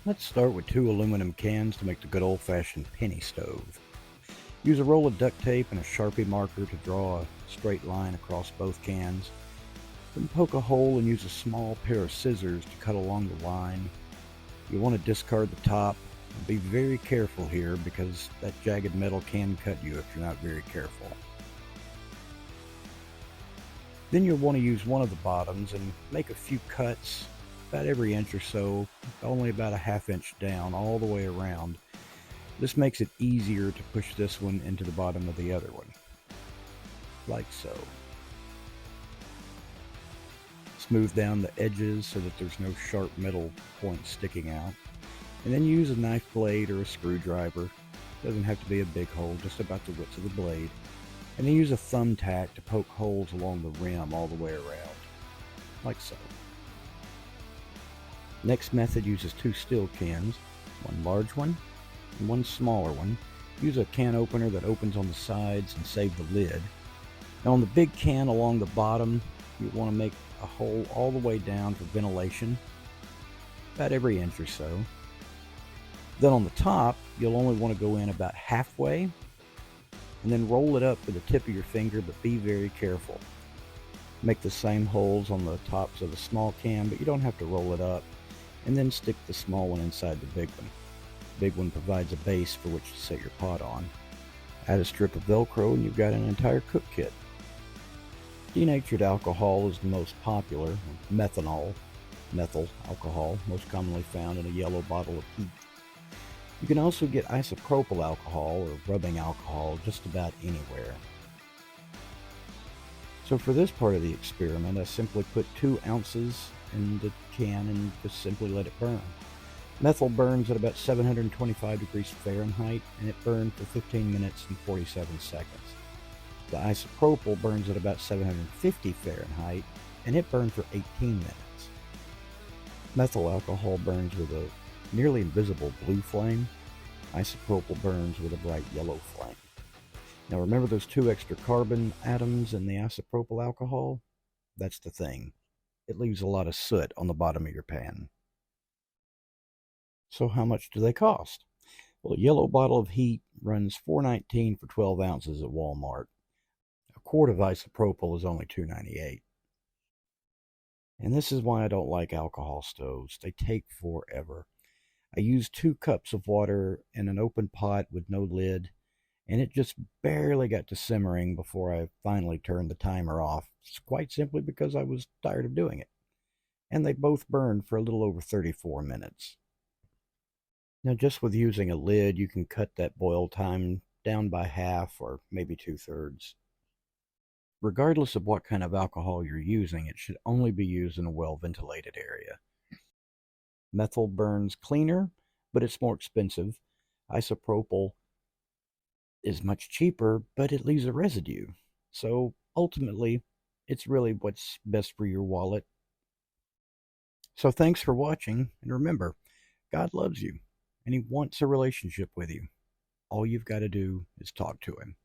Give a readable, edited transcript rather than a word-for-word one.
Let's start with 2 aluminum cans to make the good old-fashioned penny stove. Use a roll of duct tape and a Sharpie marker to draw a straight line across both cans. Then poke a hole and use a small pair of scissors to cut along the line. You want to discard the top. Be very careful here because that jagged metal can cut you if you're not very careful. Then you'll want to use one of the bottoms and make a few cuts about every inch or so, only about a ½ inch down all the way around. This makes it easier to push this one into the bottom of the other one, like so. Smooth down the edges so that there's no sharp metal points sticking out. And then use a knife blade or a screwdriver. Doesn't have to be a big hole, just about the width of the blade. And then use a thumbtack to poke holes along the rim all the way around, like so. Next method uses 2 steel cans, one large one and one smaller one. Use a can opener that opens on the sides and save the lid. Now on the big can along the bottom, you want to make a hole all the way down for ventilation, about every inch or so. Then on the top, you'll only want to go in about halfway, and then roll it up with the tip of your finger, but be very careful. Make the same holes on the tops of the small can, but you don't have to roll it up, and then stick the small one inside the big one. The big one provides a base for which to set your pot on. Add a strip of Velcro and you've got an entire cook kit. Denatured alcohol is the most popular. Methanol, methyl alcohol, most commonly found in a yellow bottle of heat. You can also get isopropyl alcohol or rubbing alcohol just about anywhere. So for this part of the experiment, I simply put 2 ounces in the can and just simply let it burn. Methyl burns at about 725 degrees Fahrenheit, and it burned for 15 minutes and 47 seconds. The isopropyl burns at about 750 Fahrenheit, and it burned for 18 minutes. Methyl alcohol burns with a nearly invisible blue flame. Isopropyl burns with a bright yellow flame. Now remember those 2 extra carbon atoms in the isopropyl alcohol? That's the thing. It leaves a lot of soot on the bottom of your pan. So how much do they cost? Well, a yellow bottle of heat runs $4.19 for 12 ounces at Walmart. A quart of isopropyl is only $2.98. And this is why I don't like alcohol stoves. They take forever. I used 2 cups of water in an open pot with no lid, and it just barely got to simmering before I finally turned the timer off. It's quite simply because I was tired of doing it. And they both burned for a little over 34 minutes. Now just with using a lid, you can cut that boil time down by half or maybe 2/3. Regardless of what kind of alcohol you're using, it should only be used in a well-ventilated area. Methyl burns cleaner, but it's more expensive. Isopropyl is much cheaper, but it leaves a residue. So ultimately, it's really what's best for your wallet. So thanks for watching, and remember, God loves you, and He wants a relationship with you. All you've got to do is talk to Him.